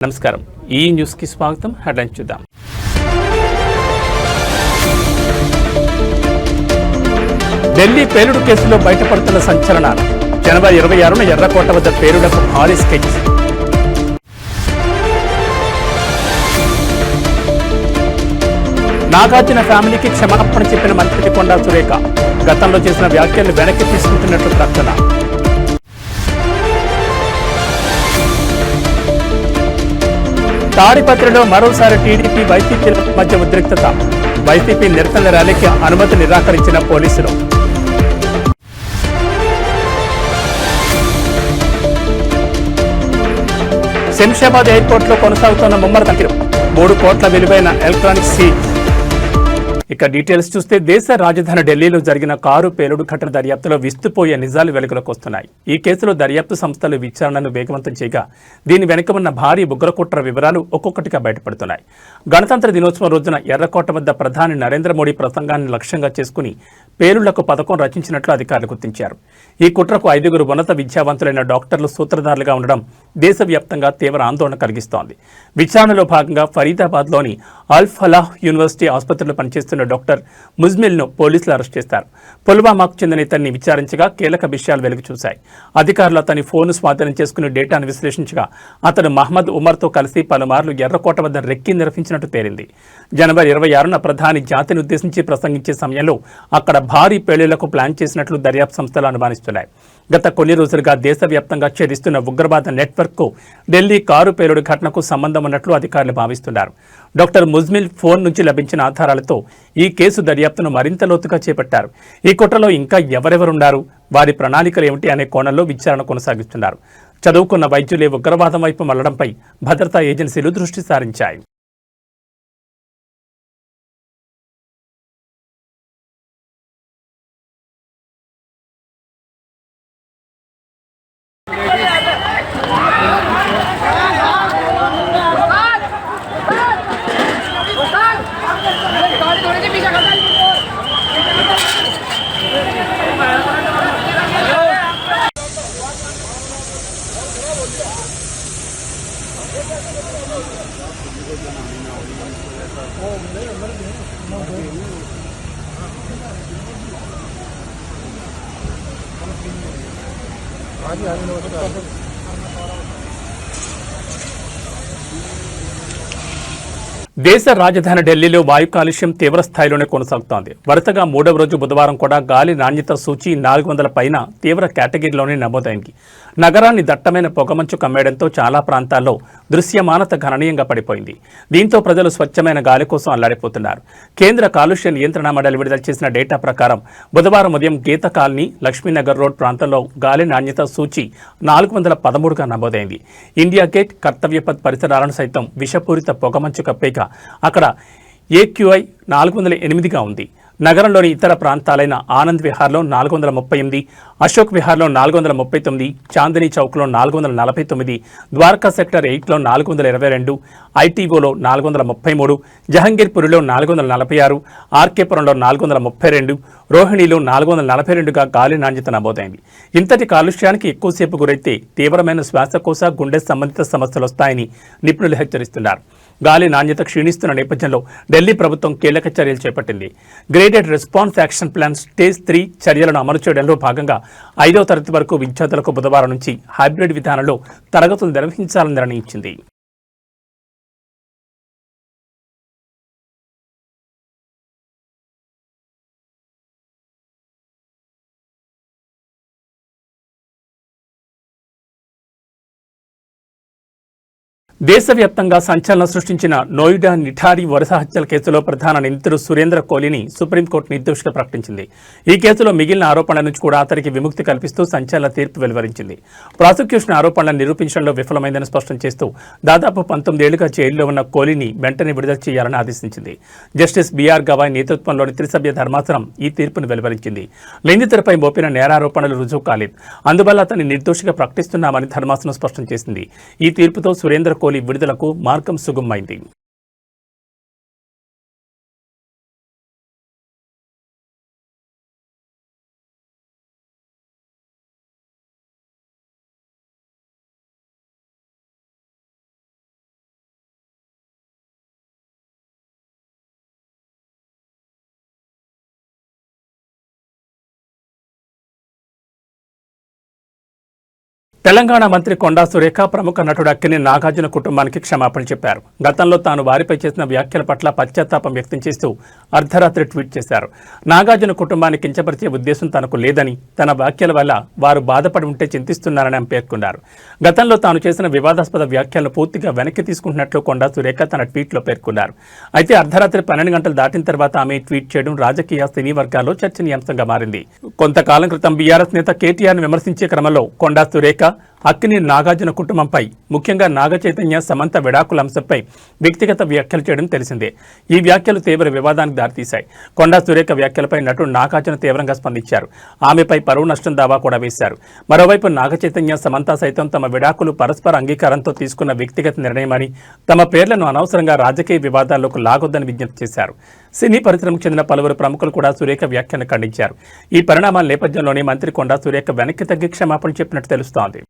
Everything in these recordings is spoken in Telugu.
నమస్కారం ఈ న్యూస్ కి స్వాగతం. హెడ్లైన్స్ చూద్దాం. ఢిల్లీ పేలుడు కేసులో బయటపడుతున్న సంచలనాలు. జనవరి 26న ఎర్రకోట వద్ద పేలుడుకు భారీ స్కెచ్. నాగార్జున ఫ్యామిలీకి క్షమాపణ చెప్పిన మంత్రి కొండా సురేఖ గతంలో చేసిన వ్యాఖ్యలు వెనక్కి తీసుకుంటున్నట్లు ప్రకటన. తాడిపత్రిలో మరోసారి టీడీపీ వైసీపీల మధ్య ఉద్రిక్తత. వైసీపీ నిరసన ర్యాలీకి అనుమతి నిరాకరించిన పోలీసులు. శంషాబాద్ ఎయిర్పోర్ట్లో కొనసాగుతున్న ముమ్మర తనిఖీలు. 3 కోట్ల విలువైన ఎలక్ట్రానిక్ సీజ్. ఇక డీటెయిల్స్ చూస్తే దేశ రాజధాని ఢిల్లీలో జరిగిన కారు పేలుడు ఘటన దర్యాప్తులో విస్తుపోయే నిజాలు వెలుగులోకి వస్తున్నాయి. ఈ కేసులో దర్యాప్తు సంస్థలు విచారణను వేగవంతం చేయగా దీని వెనుక ఉన్న భారీ ఉగ్రకుట్ర వివరాలు ఒక్కొక్కటిగా బయటపడుతున్నాయి. గణతంత్ర దినోత్సవం రోజున ఎర్రకోట వద్ద ప్రధాని నరేంద్ర మోడీ ప్రసంగాన్ని లక్ష్యంగా చేసుకుని పేలుళ్లకు పథకం రచించినట్లు అధికారులు గుర్తించారు. ఈ కుట్రకు 5గురు ఉన్నత విద్యావంతులైన డాక్టర్లు సూత్రధారులుగా ఉండడం దేశవ్యాప్తంగా తీవ్ర ఆందోళన కలిగిస్తోంది. విచారణలో భాగంగా ఫరీదాబాద్లోని అల్ ఫలాహ్ యూనివర్సిటీ ఆసుపత్రిలో పనిచేస్తున్న డాక్టర్ ముజ్మిల్ను పోలీసులు అరెస్ట్ చేశారు. పుల్వామాకు చెందిన ఇతన్ని విచారించగా కీలక విషయాలు వెలుగు చూశాయి. అధికారులు అతని ఫోన్ స్వాధీనం చేసుకుని డేటాను విశ్లేషించగా అతను మహమ్మద్ ఉమర్తో కలిసి పలుమార్లు ఎర్రకోట వద్ద రెక్కి నిర్వహించినట్టు తేలింది. జనవరి 26న ప్రధాని జాతిని ఉద్దేశించి ప్రసంగించే సమయంలో అక్కడ భారీ పేలుళ్లకు ప్లాన్ చేసినట్లు దర్యాప్తు సంస్థలు అనుమానిస్తున్నాయి. గత కొన్ని రోజులుగా దేశవ్యాప్తంగా ఛేదిస్తున్న ఉగ్రవాద నెట్వర్క్కు ఢిల్లీ కారు పేలుడు ఘటనకు సంబంధం ఉన్నట్లు అధికారులు భావిస్తున్నారు. డాక్టర్ ముజ్మిల్ ఫోన్ నుంచి లభించిన ఆధారాలతో ఈ కేసు దర్యాప్తును మరింత లోతుగా చేపట్టారు. ఈ కుట్రలో ఇంకా ఎవరెవరున్నారు, వారి ప్రణాళికలు ఏమిటి అనే కోణంలో విచారణ కొనసాగిస్తున్నారు. చదువుకున్న వైద్యులే ఉగ్రవాదం వైపు మళ్లడంపై భద్రతా ఏజెన్సీలు దృష్టి సారించాయి. దేశ రాజధాని ఢిల్లీలో వాయు కాలుష్యం తీవ్ర స్థాయిలోనే కొనసాగుతోంది. వరుసగా 3వ రోజు బుధవారం కూడా గాలి నాణ్యత సూచి 400 పైన తీవ్ర కేటగిరీలోనే నమోదైంది. నగరాన్ని దట్టమైన పొగమంచు కమ్మేయడంతో చాలా ప్రాంతాల్లో దృశ్యమానత గణనీయంగా పడిపోయింది. దీంతో ప్రజలు స్వచ్ఛమైన గాలి కోసం అల్లాడిపోతున్నారు. కేంద్ర కాలుష్య నియంత్రణ మండలి విడుదల చేసిన డేటా ప్రకారం బుధవారం ఉదయం గీత కాలనీ, లక్ష్మీనగర్ రోడ్ ప్రాంతంలో గాలి నాణ్యత సూచి 413గా నమోదైంది. ఇండియా గేట్, కర్తవ్యపథ్ పరిసరాలను సైతం విషపూరిత పొగమంచు కప్పేగా అక్కడ AQI 408గా ఉంది. నగరంలోని ఇతర ప్రాంతాలైన ఆనంద్ విహార్లో 438, అశోక్ విహార్లో 439, చాందినీ చౌక్లో 449, ద్వారకా సెక్టర్ 8లో 422, ITOలో 433, జహంగీర్పురిలో 446, ఆర్కేపురంలో 432, రోహిణిలో 442గా గాలి నాణ్యత నమోదైంది. ఇంతటి కాలుష్యానికి ఎక్కువసేపు గురైతే తీవ్రమైన శ్వాసకోశ, గుండె సంబంధిత సమస్యలు వస్తాయని నిపుణులు హెచ్చరిస్తున్నారు. గాలి నాణ్యత క్షీణిస్తున్న నేపథ్యంలో ఢిల్లీ ప్రభుత్వం కీలక చర్యలు చేపట్టింది. Graded response action plan stage 3 చర్యలను అమలు చేయడంలో భాగంగా 5వ తరగతి వరకు విద్యార్థులకు బుధవారం నుంచి హైబ్రిడ్ విధానంలో తరగతులు నిర్వహించాలని నిర్ణయించింది. దేశవ్యాప్తంగా సంచలనం సృష్టించిన నోయిడా నిఠారి వరుస హత్యల కేసులో ప్రధాన నిందితుడు సురేంద్ర కోహ్లీని సుప్రీంకోర్టు నిర్దోషిగా ప్రకటించింది. ఈ కేసులో మిగిలిన ఆరోపణల నుంచి కూడా అతనికి విముక్తి కల్పిస్తూ సంచలన తీర్పు వెలువరించింది. ప్రాసిక్యూషన్ ఆరోపణలను నిరూపించడంలో విఫలమైందని స్పష్టం చేస్తూ దాదాపు 19 ఏళ్లుగా జైల్లో ఉన్న కోహ్లీని వెంటనే విడుదల చేయాలని ఆదేశించింది. జస్టిస్ BR గవాయ్ నేతృత్వంలోని త్రిసభ్య ధర్మాసనం ఈ తీర్పును వెలువరించింది. నిందితుడిపై మోపిన నేరారోపణలు రుజువు కాలేదు, అందువల్ల అతన్ని నిర్దోషిగా ప్రకటిస్తున్నామని ధర్మాసనం స్పష్టం చేసింది. ఈ తీర్పుతో సురేంద్ర కోహ్లీ విడుదలకు మార్గం సుగమమైంది. తెలంగాణ మంత్రి కొండా సురేఖ ప్రముఖ నటుడు అక్కినేని నాగార్జున కుటుంబానికి క్షమాపణ చెప్పారు. గతంలో తాను వారిపై చేసిన వ్యాఖ్యల పట్ల పశ్చాత్తాపం వ్యక్తం చేస్తూ అర్ధరాత్రి ట్వీట్ చేశారు. నాగార్జున కుటుంబాన్ని కించపరిచే ఉద్దేశం తనకు లేదని, తన వ్యాఖ్యల వల్ల వారు బాధపడి ఉంటే చింతిస్తున్నారని ఆమె పేర్కొన్నారు. గతంలో తాను చేసిన వివాదాస్పద వ్యాఖ్యలను పూర్తిగా వెనక్కి తీసుకుంటున్నట్లు కొండా సురేఖ తన ట్వీట్లో పేర్కొన్నారు. అయితే అర్ధరాత్రి 12 గంటలు దాటిన తర్వాత ఆమె ట్వీట్ చేయడం రాజకీయ సినీ వర్గాల్లో చర్చనీయాంశంగా మారింది. కొంతకాలం క్రితం బీఆర్ఎస్ నేత కేటీఆర్ను విమర్శించే క్రమంలో కొండా సురేఖ అక్కినేని నాగార్జున కుటుంబంపై, ముఖ్యంగా నాగ చైతన్య సమంత విడాకుల అంశంపై వ్యక్తిగత వ్యాఖ్యలు చేయడం తెలిసిందే. ఈ వ్యాఖ్యలు తీవ్ర వివాదానికి దారితీశాయి. కొండా సురేఖ వ్యాఖ్యలపై నటుడు నాగార్జున తీవ్రంగా స్పందించారు. ఆమెపై పరువు నష్టం దావా కూడా వేశారు. మరోవైపు నాగ చైతన్య సమంత సైతం తమ విడాకులు పరస్పర అంగీకారంతో తీసుకున్న వ్యక్తిగత నిర్ణయమని, తమ పేర్లను అనవసరంగా రాజకీయ వివాదాల్లోకి లాగొద్దని విజ్ఞప్తి చేశారు. సినీ పరిశ్రమకు చెందిన పలువురు ప్రముఖులు కూడా సురేఖ వ్యాఖ్యను ఖండించారు. ఈ పరిణామాల నేపథ్యంలోనే మంత్రి కొండా సురేఖ వెనక్కి తగ్గి క్షమాపణ చెప్పినట్టు తెలుస్తోంది.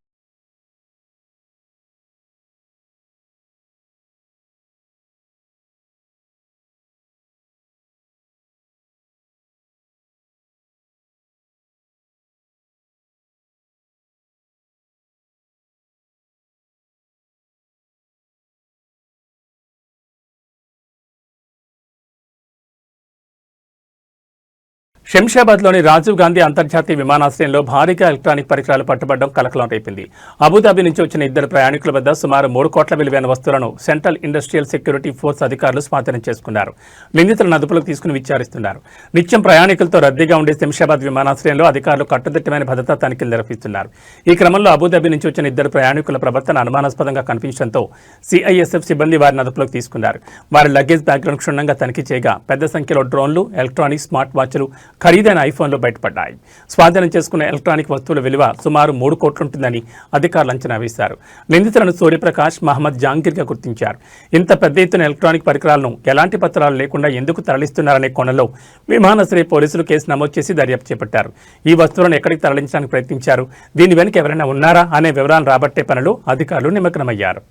శంషాబాద్లోని రాజీవ్ గాంధీ అంతర్జాతీయ విమానాశ్రయంలో భారీగా ఎలక్ట్రానిక్ పరికరాలు పట్టుబడడం కలకలం రేపింది. అబుదాబి నుంచి వచ్చిన 2 ప్రయాణికుల వద్ద సుమారు 3 కోట్ల విలువైన వస్తువులను సెంట్రల్ ఇండస్ట్రియల్ సెక్యూరిటీ ఫోర్స్ అధికారులు స్వాధీనం చేసుకున్నారు. నిందితులను అదుపులోకి తీసుకుని విచారిస్తున్నారు. నిత్యం ప్రయాణికులతో రద్దీగా ఉండే శంషాబాద్ విమానాశ్రయంలో అధికారులు కట్టుదిట్టమైన భద్రతా తనిఖీలు నిర్వహిస్తున్నారు. ఈ క్రమంలో అబుదాబి నుంచి వచ్చిన 2 ప్రయాణికుల ప్రవర్తన అనుమానాస్పదంగా కనిపించడంతో సిఐఎస్ఎఫ్ సిబ్బంది వారిని అదుపులోకి తీసుకున్నారు. వారి లగేజ్ బ్యాగ్లను క్షుణ్ణంగా తనిఖీ చేయగా పెద్ద సంఖ్యలో డ్రోన్లు, ఎలక్ట్రానిక్ స్మార్ట్ వాచ్లు, ఖరీదైన ఐఫోన్లు బయటపడ్డాయి. స్వాధీనం చేసుకున్న ఎలక్ట్రానిక్ వస్తువుల విలువ సుమారు 3 కోట్లుంటుందని అధికారులు అంచనా వేశారు. నిందితులను సూర్యప్రకాష్, మహమ్మద్ జాంగీర్గా గుర్తించారు. ఇంత పెద్ద ఎత్తున ఎలక్ట్రానిక్ పరికరాలను ఎలాంటి పత్రాలు లేకుండా ఎందుకు తరలిస్తున్నారనే కోణంలో విమానాశ్రయ పోలీసులు కేసు నమోదు చేసి దర్యాప్తు చేపట్టారు. ఈ వస్తువులను ఎక్కడికి తరలించడానికి ప్రయత్నించారు, దీని వెనుక ఎవరైనా ఉన్నారా అనే వివరాలను రాబట్టే పనిలో అధికారులు నిమగ్నమయ్యారు.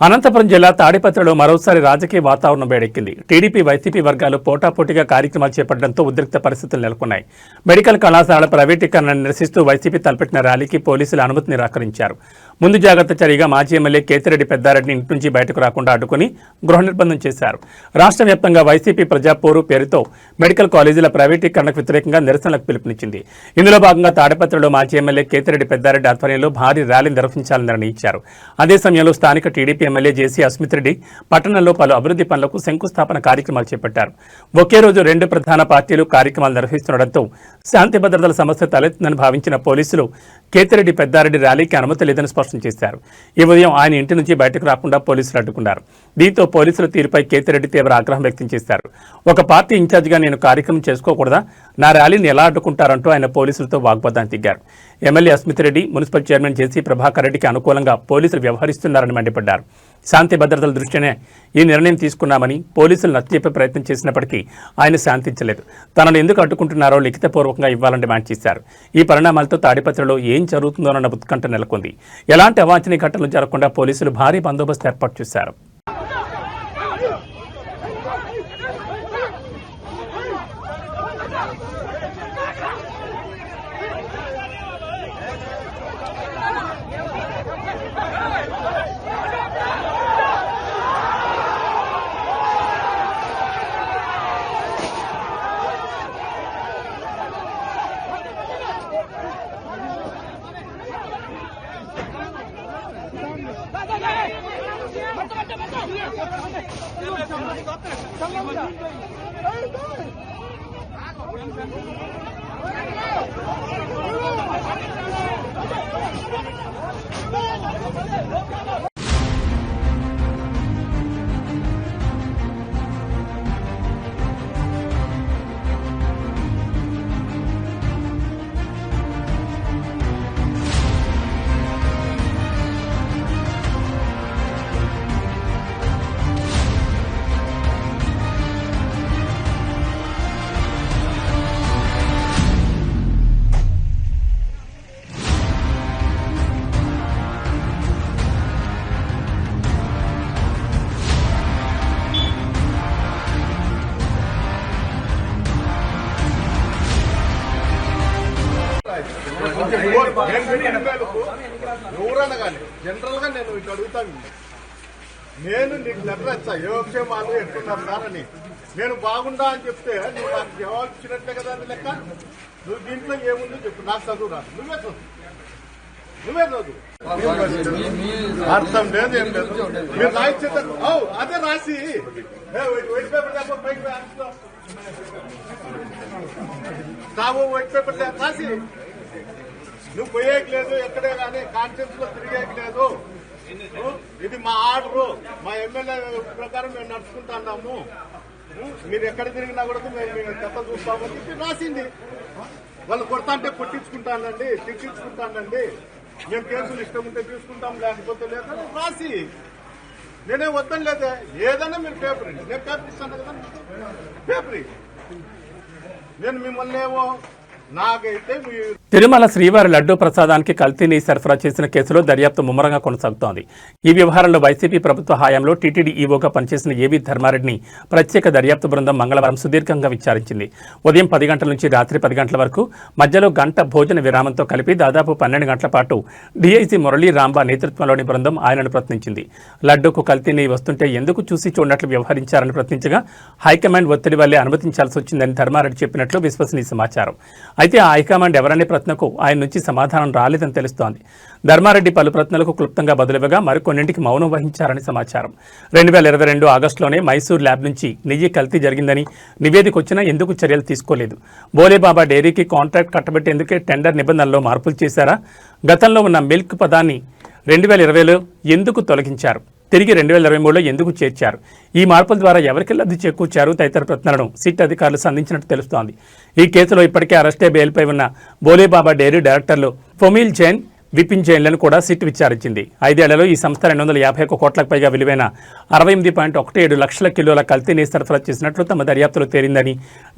అనంతపురం జిల్లా తాడిపత్రిలో మరోసారి రాజకీయ వాతావరణం వేడెక్కింది. టీడీపీ, వైసీపీ వర్గాలు పోటాపోటీగా కార్యక్రమాలు చేపట్టడంతో ఉద్రిక్త పరిస్థితులు నెలకొన్నాయి. మెడికల్ కళాశాల ప్రైవేటీకరణను నిరసిస్తూ వైసీపీ తలపెట్టిన ర్యాలీకి పోలీసులు అనుమతి నిరాకరించారు. ముందు జాగ్రత్త చర్యగా మాజీ ఎమ్మెల్యే కేతిరెడ్డి పెద్దారెడ్డిని ఇంటి నుంచి బయటకు రాకుండా అడ్డుకుని గృహ నిర్బంధం చేశారు. రాష్ట్ర వ్యాప్తంగా వైసీపీ ప్రజాపోరు పేరుతో మెడికల్ కాలేజీల ప్రైవేటీకరణకు వ్యతిరేకంగా నిరసనలకు పిలుపునిచ్చింది. ఇందులో భాగంగా తాడిపత్రిలో మాజీ ఎమ్మెల్యే కేతిరెడ్డి పెద్దారెడ్డి ఆధ్వర్యంలో భారీ ర్యాలీ నిర్వహించాలని నిర్ణయించారు. అదే సమయంలో స్థానిక టీడీపీ ఎమ్మెల్యే జేసీ అస్మిత్ రెడ్డి పట్టణంలో పలు అభివృద్ధి పనులకు శంకుస్థాపన కార్యక్రమాలు చేపట్టారు. ఒకే రోజు 2 ప్రధాన పార్టీలు కార్యక్రమాలు నిర్వహిస్తుండటంతో శాంతి భద్రతల సమస్య తలెత్తుందని భావించిన పోలీసులు కేతిరెడ్డి పెద్దారెడ్డి ర్యాలీకి అనుమతి లేదని స్పష్టం చేశారు. ఈ ఉదయం ఆయన ఇంటి నుంచి బయటకు రాకుండా పోలీసులు అడ్డుకున్నారు. దీంతో పోలీసుల తీరుపై కేతిరెడ్డి తీవ్ర ఆగ్రహం వ్యక్తం చేశారు. ఒక పార్టీ ఇన్ఛార్జిగా నేను కార్యక్రమం చేసుకోకూడదా, నా ర్యాలీని ఎలా అడ్డుకుంటారంటూ ఆయన పోలీసులతో వాగ్వాదానికి దిగారు. MLA Asmit Reddy, municipal chairman JC Prabhakar రెడ్డికి అనుకూలంగా పోలీసులు వ్యవహరిస్తున్నారని మండిపడ్డారు. శాంతి భద్రతల దృష్ట్యానే ఈ నిర్ణయం తీసుకున్నామని పోలీసులు నచ్చజెప్పే ప్రయత్నం చేసినప్పటికీ ఆయన శాంతించలేదు. తనను ఎందుకు అడ్డుకుంటున్నారో లిఖితపూర్వకంగా ఇవ్వాలని డిమాండ్ చేశారు. ఈ పరిణామాలతో తాడిపత్రిలో ఏం జరుగుతుందోనన్న ఉత్కంఠ నెలకొంది. ఎలాంటి అవాంఛనీయ ఘటనలు జరగకుండా పోలీసులు భారీ బందోబస్తు ఏర్పాటు చేశారు. ఎవరైనా కానీ జనరల్ గా నేను ఇటు అడుగుతాను. నేను నీకు లెటర్ ఇచ్చా యోగక్షేమాలు ఎట్టున్నారు సార్ అని. నేను బాగుండా అని చెప్తే నువ్వు నాకు జవాబు ఇచ్చినట్లే కదా అని లెక్క. నువ్వు దీంట్లో ఏముందో చెప్పు. నాకు చదువు రాదు. నువ్వే చదువు. అర్థం లేదు, ఏం లేదు. మీరు రాయించే అదే రాసి వైట్ పేపర్ తాము వైట్ పేపర్ రాసి నువ్వు పోయేకి లేదు, ఎక్కడే కానీ కాన్ఫరెన్స్ లో తిరిగేకి లేదు. ఇది మా ఆర్డరు, మా ఎమ్మెల్యే ప్రకారం మేము నడుచుకుంటున్నాము. మీరు ఎక్కడ తిరిగినా కూడా మేము చెత్త చూస్తామని చెప్పి రాసింది. వాళ్ళు కొడతా అంటే కొట్టించుకుంటానండి, తిట్టించుకుంటానండి, మేము కేసులు ఇష్టం ఉంటే తీసుకుంటాం, లేకపోతే లేదా రాసి. నేనే వద్దని లేదా, ఏదైనా మీరు పేపర్ నేను పేపర్ ఇస్తాను కదా, పేపర్ నేను మిమ్మల్ని ఏమో నాకైతే తిరుమల శ్రీవారి లడ్డూ ప్రసాదానికి కల్తీని సరఫరా చేసిన కేసులో దర్యాప్తు ముమ్మరంగా కొనసాగుతోంది. ఈ వ్యవహారంలో వైసీపీ ప్రభుత్వ హయాంలో టీటీడీ ఈవోగా పనిచేసిన ఏవీ ధర్మారెడ్డిని ప్రత్యేక దర్యాప్తు బృందం మంగళవారం సుదీర్ఘంగా విచారించింది. ఉదయం 10 గంటల నుంచి రాత్రి 10 గంటల వరకు మధ్యలో గంట భోజన విరామంతో కలిపి దాదాపు 12 గంటల పాటు డీఐజీ మురళీ రాంబా నేతృత్వంలోని బృందం ఆయనను ప్రశ్నించింది. లడ్డూకు కల్తీని వస్తుంటే ఎందుకు చూసి చూడనట్లు వ్యవహరించారని ప్రశ్నించగా హైకమాండ్ ఒత్తిడి వల్లే అనుమతించాల్సి వచ్చిందని ధర్మారెడ్డి చెప్పినట్లు విశ్వసనీయ సమాచారం. అయితే ఆ హైకమాండ్ ఎవరనే ప్రశ్నకు ఆయన నుంచి సమాధానం రాలేదని తెలుస్తోంది. ధర్మారెడ్డి పలు ప్రశ్నలకు క్లుప్తంగా బదులుగా మరికొన్నింటికి మౌనం వహించారని సమాచారం. 2022 ఆగస్టులోనే మైసూర్ ల్యాబ్ నుంచి నెయ్యి కల్తీ జరిగిందని నివేదిక వచ్చినా ఎందుకు చర్యలు తీసుకోలేదు? బోలేబాబా డైరీకి కాంట్రాక్ట్ కట్టబెట్టేందుకే టెండర్ నిబంధనల్లో మార్పులు చేశారా? గతంలో ఉన్న మిల్క్ పదాన్ని 2020లో ఎందుకు తొలగించారు? తిరిగి 2023లో ఎందుకు చేర్చారు? ఈ మార్పుల ద్వారా ఎవరికి లబ్ధి చేకూర్చారు? తదితర ప్రశ్నలను సిట్ అధికారులు సంధించినట్టు తెలుస్తోంది. ఈ కేసులో ఇప్పటికే అరెస్టే బెయిల్పై ఉన్న బోలేబాబా డైరీ డైరెక్టర్లు ఫొమిల్ జైన్, విపిన్ జైన్లను కూడా సిట్ విచారించింది. 5 ఏళ్లలో ఈ సంస్థ 251 కోట్లకు పైగా విలువైన 68.17 లక్షల కిలోల కల్తీని సరఫరా చేసినట్లు తమ దర్యాప్తులో తేలిందని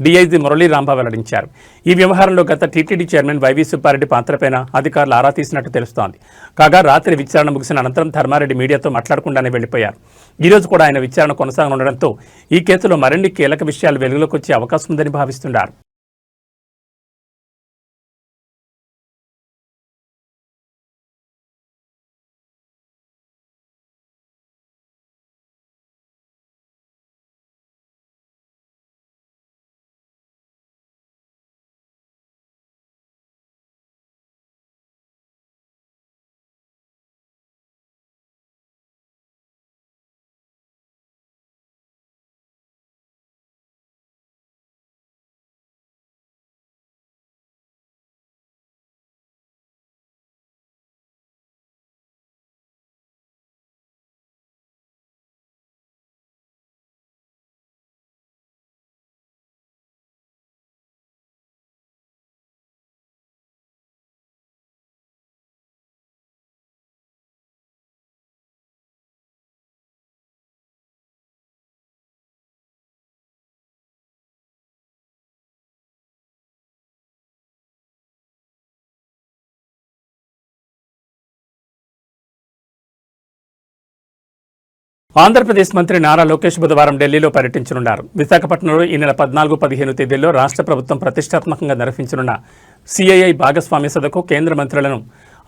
డీఐజీ మురళీ రాంబా వెల్లడించారు. ఈ వ్యవహారంలో గత టీటీడీ చైర్మన్ వైవీ సుబ్బారెడ్డి పాత్రపైన అధికారులు ఆరా తీసినట్టు తెలుస్తోంది. కాగా రాత్రి విచారణ ముగిసిన అనంతరం ధర్మారెడ్డి మీడియాతో మాట్లాడకుండానే వెళ్లిపోయారు. ఈ రోజు కూడా ఆయన విచారణ కొనసాగనుండడంతో ఈ కేసులో మరిన్ని కీలక విషయాలు వెలుగులోకి వచ్చే అవకాశం ఉందని భావిస్తున్నారు. ఆంధ్రప్రదేశ్ మంత్రి నారా లోకేష్ బుధవారం ఢిల్లీలో పర్యటించనున్నారు. విశాఖపట్నంలో ఈ నెల 14-15 తేదీల్లో రాష్ట్ర ప్రభుత్వం ప్రతిష్టాత్మకంగా నిర్వహించనున్న సిఐఐ భాగస్వామ్య సదకు కేంద్ర మంత్రులను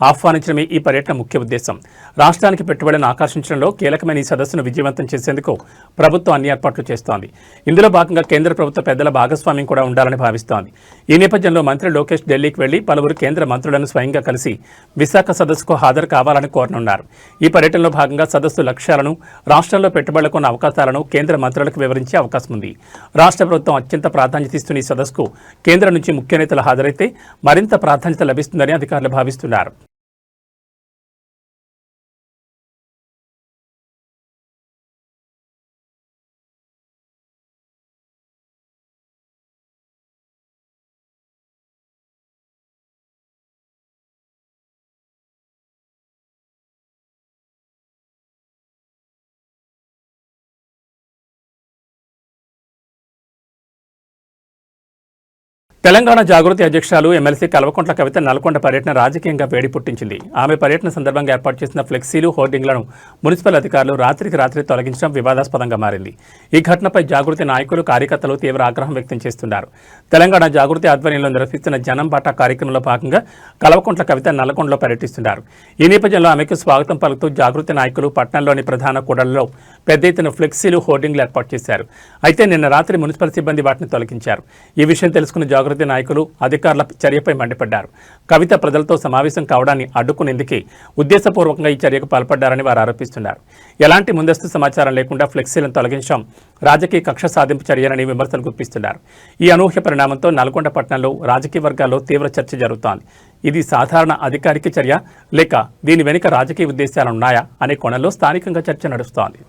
ఆహ్వానించడమే ఈ పర్యటన ముఖ్య ఉద్దేశం. రాష్ట్రానికి పెట్టుబడులను ఆకర్షించడంలో కీలకమైన ఈ సదస్సును విజయవంతం చేసేందుకు ప్రభుత్వం అన్ని ఏర్పాట్లు చేస్తోంది. ఇందులో భాగంగా కేంద్ర ప్రభుత్వ పెద్దల భాగస్వామ్యం కూడా ఉండాలని భావిస్తోంది. ఈ నేపథ్యంలో మంత్రి లోకేష్ ఢిల్లీకి వెళ్లి పలువురు కేంద్ర మంత్రులను స్వయంగా కలిసి విశాఖ సదస్సుకు హాజరు కావాలని కోరనున్నారు. ఈ పర్యటనలో భాగంగా సదస్సు లక్ష్యాలను, రాష్ట్రంలో పెట్టుబడులకు ఉన్న అవకాశాలను కేంద్ర మంత్రులకు వివరించే అవకాశం ఉంది. రాష్ట్ర ప్రభుత్వం అత్యంత ప్రాధాన్యత ఇస్తున్న ఈ సదస్సుకు కేంద్రం నుంచి ముఖ్య నేతలు హాజరైతే మరింత ప్రాధాన్యత లభిస్తుందని అధికారులు భావిస్తున్నారు. తెలంగాణ జాగృతి అధ్యక్షురాలు ఎమ్మెల్సీ కల్వకుంట్ల కవిత నల్గొండ పర్యటన రాజకీయంగా వేడి పుట్టించింది. ఆమె పర్యటన సందర్భంగా ఏర్పాటు చేసిన ఫ్లెక్సీలు, హోర్డింగ్లను మున్సిపల్ అధికారులు రాత్రికి రాత్రి తొలగించడం వివాదాస్పదంగా మారింది. ఈ ఘటనపై జాగృతి నాయకులు, కార్యకర్తలు తీవ్ర ఆగ్రహం వ్యక్తం చేస్తున్నారు. తెలంగాణ జాగృతి ఆధ్వర్యంలో నిర్వహిస్తున్న జనం బాటా కార్యక్రమంలో భాగంగా కల్వకుంట్ల కవిత నల్గొండలో పర్యటిస్తున్నారు. ఈ నేపథ్యంలో ఆమెకు స్వాగతం పలుకుతూ జాగృతి నాయకులు పట్టణంలోని ప్రధాన కూడళ్లలో పెద్ద ఎత్తున ఫ్లెక్సీలు, హోర్డింగ్లు ఏర్పాటు చేశారు. అయితే నిన్న రాత్రి మున్సిపల్ సిబ్బంది వాటిని తొలగించారు. ఈ విషయం తెలుసుకున్న జాగృతి నాయకులు, అధికారుల చర్యపై మండిపడ్డారు. కవిత ప్రజలతో సమావేశం కావడాన్ని అడ్డుకునేందుకే ఉద్దేశపూర్వకంగా ఈ చర్యకు పాల్పడ్డారని వారు ఆరోపిస్తున్నారు. ఎలాంటి ముందస్తు సమాచారం లేకుండా ఫ్లెక్సీలను తొలగించడం రాజకీయ కక్ష సాధింపు చర్యలని విమర్శలు గుప్పిస్తున్నారు. ఈ అనూహ్య పరిణామంతో నల్గొండ పట్టణంలో రాజకీయ వర్గాల్లో తీవ్ర చర్చ జరుగుతోంది. ఇది సాధారణ అధికారిక చర్య లేక దీని వెనుక రాజకీయ ఉద్దేశాలున్నాయా అనే కోణంలో స్థానికంగా చర్చ నడుస్తోంది.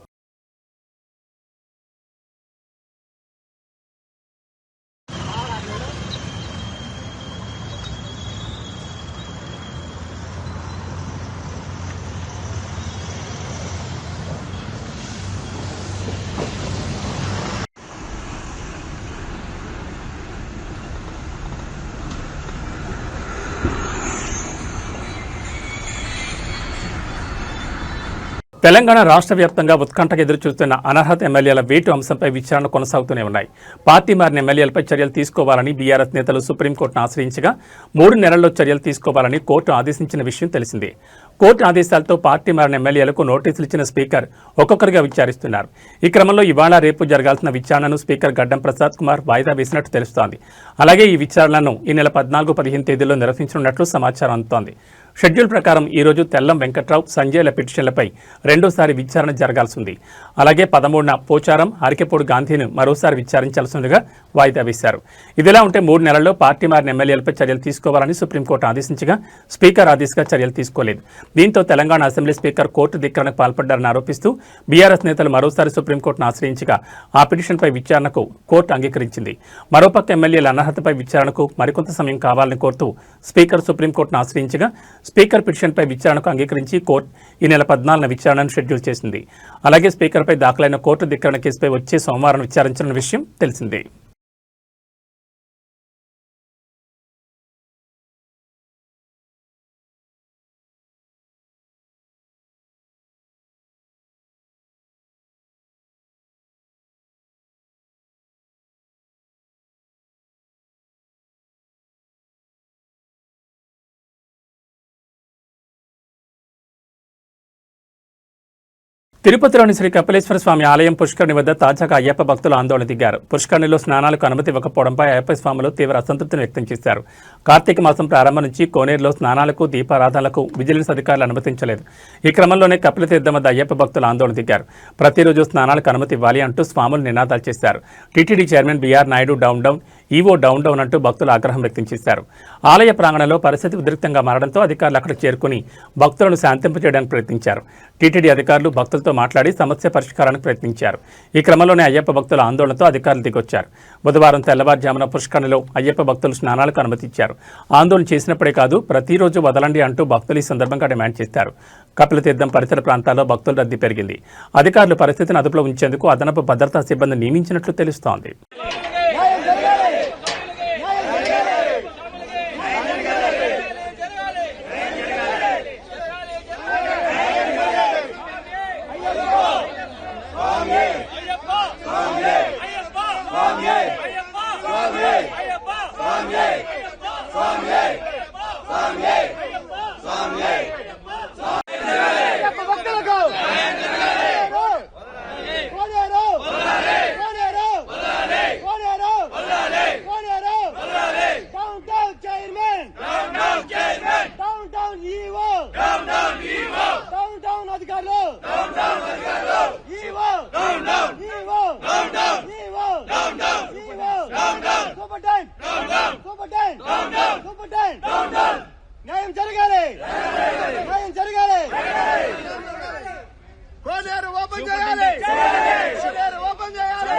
తెలంగాణ రాష్ట్ర వ్యాప్తంగా ఉత్కంఠకు ఎదురుచూస్తున్న అనర్హత ఎమ్మెల్యేల వేటు అంశంపై విచారణ కొనసాగుతూనే ఉన్నాయి. పార్టీ మారిన ఎమ్మెల్యేలపై చర్యలు తీసుకోవాలని బీఆర్ఎస్ నేతలు సుప్రీంకోర్టును ఆశ్రయించగా 3 నెలల్లో చర్యలు తీసుకోవాలని కోర్టు ఆదేశించిన విషయం తెలిసిందే. కోర్టు ఆదేశాలతో పార్టీ మారిన ఎమ్మెల్యేలకు నోటీసులు ఇచ్చిన స్పీకర్ ఒక్కొక్కరిగా విచారిస్తున్నారు. ఈ క్రమంలో ఇవాళ రేపు జరగాల్సిన విచారణను స్పీకర్ గడ్డం ప్రసాద్ కుమార్ వాయిదా వేసినట్టు తెలుస్తోంది. అలాగే ఈ విచారణను ఈ నెల 14, 15 తేదీల్లో నిర్వహించనున్నట్లు సమాచారం అందుతోంది. షెడ్యూల్ ప్రకారం ఈరోజు తెల్లం వెంకట్రావు, సంజయ్ల పిటిషన్లపై రెండోసారి విచారణ జరగాల్సి ఉంది. అలాగే 13న పోచారం, అరికెపోడు గాంధీని మరోసారి విచారించాల్సిందిగా వాయిదా వేశారు. ఇదిలా ఉంటే 3 నెలల్లో పార్టీ మారిన ఎమ్మెల్యేలపై చర్యలు తీసుకోవాలని సుప్రీంకోర్టు ఆదేశించగా స్పీకర్ ఆ దిశగా చర్యలు తీసుకోలేదు. దీంతో తెలంగాణ అసెంబ్లీ స్పీకర్ కోర్టు ధిక్కరణకు పాల్పడ్డారని ఆరోపిస్తూ బీఆర్ఎస్ నేతలు మరోసారి సుప్రీంకోర్టును ఆశ్రయించగా ఆ పిటిషన్పై విచారణకు కోర్టు అంగీకరించింది. మరోపక్క ఎమ్మెల్యేల అనర్హతపై విచారణకు మరికొంత సమయం కావాలని కోరుతూ స్పీకర్ సుప్రీంకోర్టును ఆశ్రయించగా స్పీకర్ పిటిషన్పై విచారణకు అంగీకరించి కోర్టు ఈ నెల 14న విచారణను షెడ్యూల్ చేసింది. అలాగే స్పీకర్పై దాఖలైన కోర్టు ధిక్కరణ కేసుపై వచ్చే సోమవారం విచారించిన విషయం తెలిసిందే. తిరుపతిలోని శ్రీ కపిలేశ్వర స్వామి ఆలయం పుష్కరిణి వద్ద తాజాగా అయ్యప్ప భక్తులు ఆందోళన దిగారు. పుష్కరిణిలో స్నానాలకు అనుమతి ఇవ్వకపోవడంపై అయ్యప్ప స్వాములు తీవ్ర అసంతృప్తిని వ్యక్తం చేశారు. కార్తీక మాసం ప్రారంభం నుంచి కోనేరులో స్నానాలకు, దీపారాధనలకు విజిలెన్స్ అధికారులు అనుమతించలేదు. ఈ క్రమంలోనే కపిలతీర్థం వద్ద అయ్యప్ప భక్తులు ఆందోళన దిగారు. ప్రతిరోజు స్నానాలకు అనుమతి ఇవ్వాలి అంటూ స్వాములు నినాదాలు చేశారు. TTD chairman BR Naidu down down, EO down down అంటూ భక్తులు ఆగ్రహం వ్యక్తం చేశారు. ఆలయ ప్రాంగణంలో పరిస్థితి ఉద్రిక్తంగా మారడంతో అధికారులు అక్కడికి చేరుకుని భక్తులను శాంతింపజేయడానికి ప్రయత్నించారు. టీటీడీ అధికారులు భక్తులతో మాట్లాడి సమస్య పరిష్కారానికి ప్రయత్నించారు. ఈ క్రమంలోనే అయ్యప్ప భక్తుల ఆందోళనతో అధికారులు దిగొచ్చారు. బుధవారం తెల్లవారుజామున పుష్కరిణిలో అయ్యప్ప భక్తులు స్నానాలకు అనుమతిచ్చారు. ఆందోళన చేసినప్పుడే కాదు, ప్రతిరోజు వదలండి అంటూ భక్తులు ఈ సందర్భంగా డిమాండ్ చేశారు. కపిలతీర్థం పరిసర ప్రాంతాల్లో భక్తుల రద్దీ పెరిగింది. అధికారులు పరిస్థితిని అదుపులో ఉంచేందుకు అదనపు భద్రతా సిబ్బంది నియమించినట్లు తెలుస్తోంది. Swami న్యాయం జరగాలి, న్యాయం జరగాలి. కోనేరు ఓపెన్ చేయాలి, కోనేరు ఓపెన్ చేయాలి.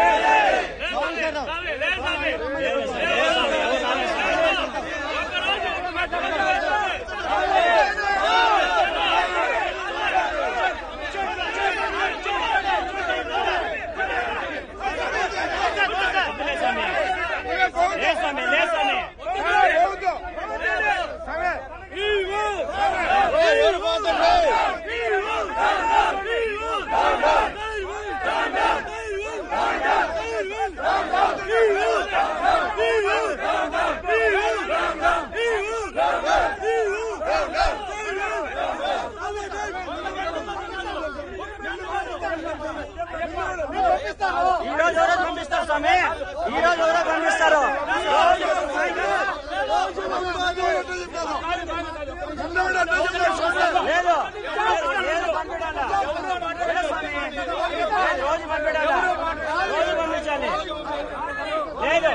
పంపిస్తారు స్వామి, ఈ రోజు కూడా పంపిస్తారు. లేదు రోజు పంపించాలా, రోజు పంపించాలి. లేదు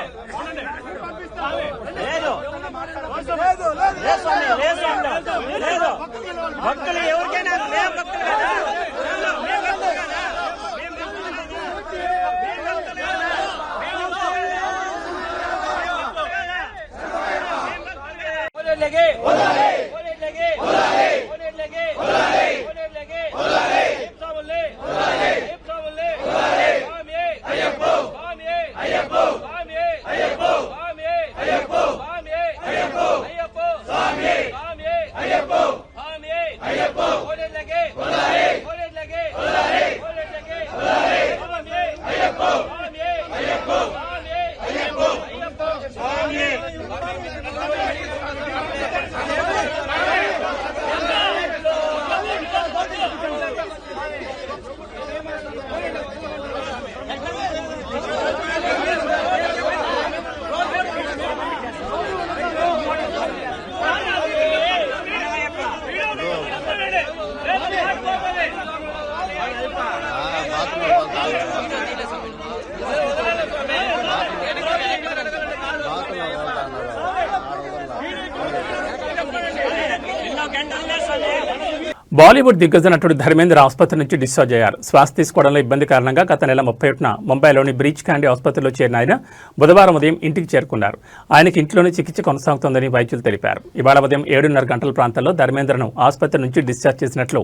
లేదు లేదు స్వామి, లేదు స్వామి, లేదు. భక్తులు ఎవరికైనా మేము భక్తులు కదా, మేము భక్తులు కదా. బాలీవుడ్ దిగ్గజ నటుడు ధర్మేంద్ర ఆసుపత్రి నుంచి డిశ్చార్జ్ అయ్యారు. శ్వాస తీసుకోవడంలో ఇబ్బంది కారణంగా గత నెల 31న ముంబైలోని బ్రీచ్ క్యాండీ ఆసుపత్రిలో చేరిన ఆయన బుధవారం ఉదయం ఇంటికి చేరుకున్నారు. ఆయనకి ఇంట్లోనే చికిత్స కొనసాగుతోందని వైద్యులు తెలిపారు. ఇవాళ ఉదయం 7:30 గంటల ప్రాంతంలో ధర్మేంద్రను ఆసుపత్రి నుంచి డిశ్చార్జ్ చేసినట్లు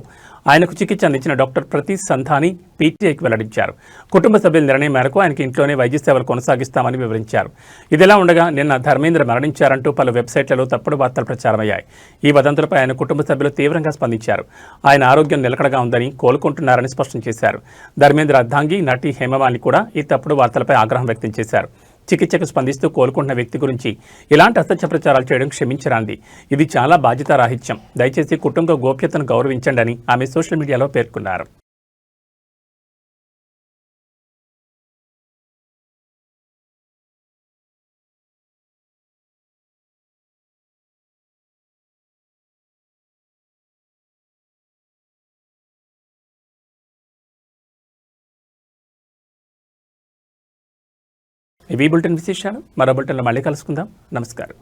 ఆయనకు చికిత్స అందించిన డాక్టర్ ప్రతీష్ సంధాని పీటీఐకి వెల్లడించారు. కుటుంబ సభ్యుల నిర్ణయం మేరకు ఆయనకి ఇంట్లోనే వైద్య సేవలు కొనసాగిస్తామని వివరించారు. ఇదిలా ఉండగా నిన్న ధర్మేంద్ర మరణించారంటూ పలు వెబ్సైట్లలో తప్పుడు వార్తలు ప్రచారమయ్యాయి. ఈ వదంతులపై ఆయన కుటుంబ సభ్యులు తీవ్రంగా స్పందించారు. ఆయన ఆరోగ్యం నిలకడగా ఉందని, కోలుకుంటున్నారని స్పష్టం చేశారు. ధర్మేంద్ర అర్ధాంగి నటి హేమమాలిని కూడా ఈ తప్పుడు వార్తలపై ఆగ్రహం వ్యక్తం చేశారు. చికిత్సకు స్పందిస్తూ కోలుకుంటున్న వ్యక్తి గురించి ఇలాంటి అసత్య ప్రచారాలు చేయడం క్షమించరాంది. ఇది చాలా బాధ్యతారాహిత్యం. దయచేసి కుటుంబ గోప్యతను గౌరవించండి అని ఆమె సోషల్ మీడియాలో పేర్కొన్నారు. ఇవి బులెటిన్ విశేషాలు. మరో బులెటిన్లో మళ్ళీ కలుసుకుందాం. నమస్కారం.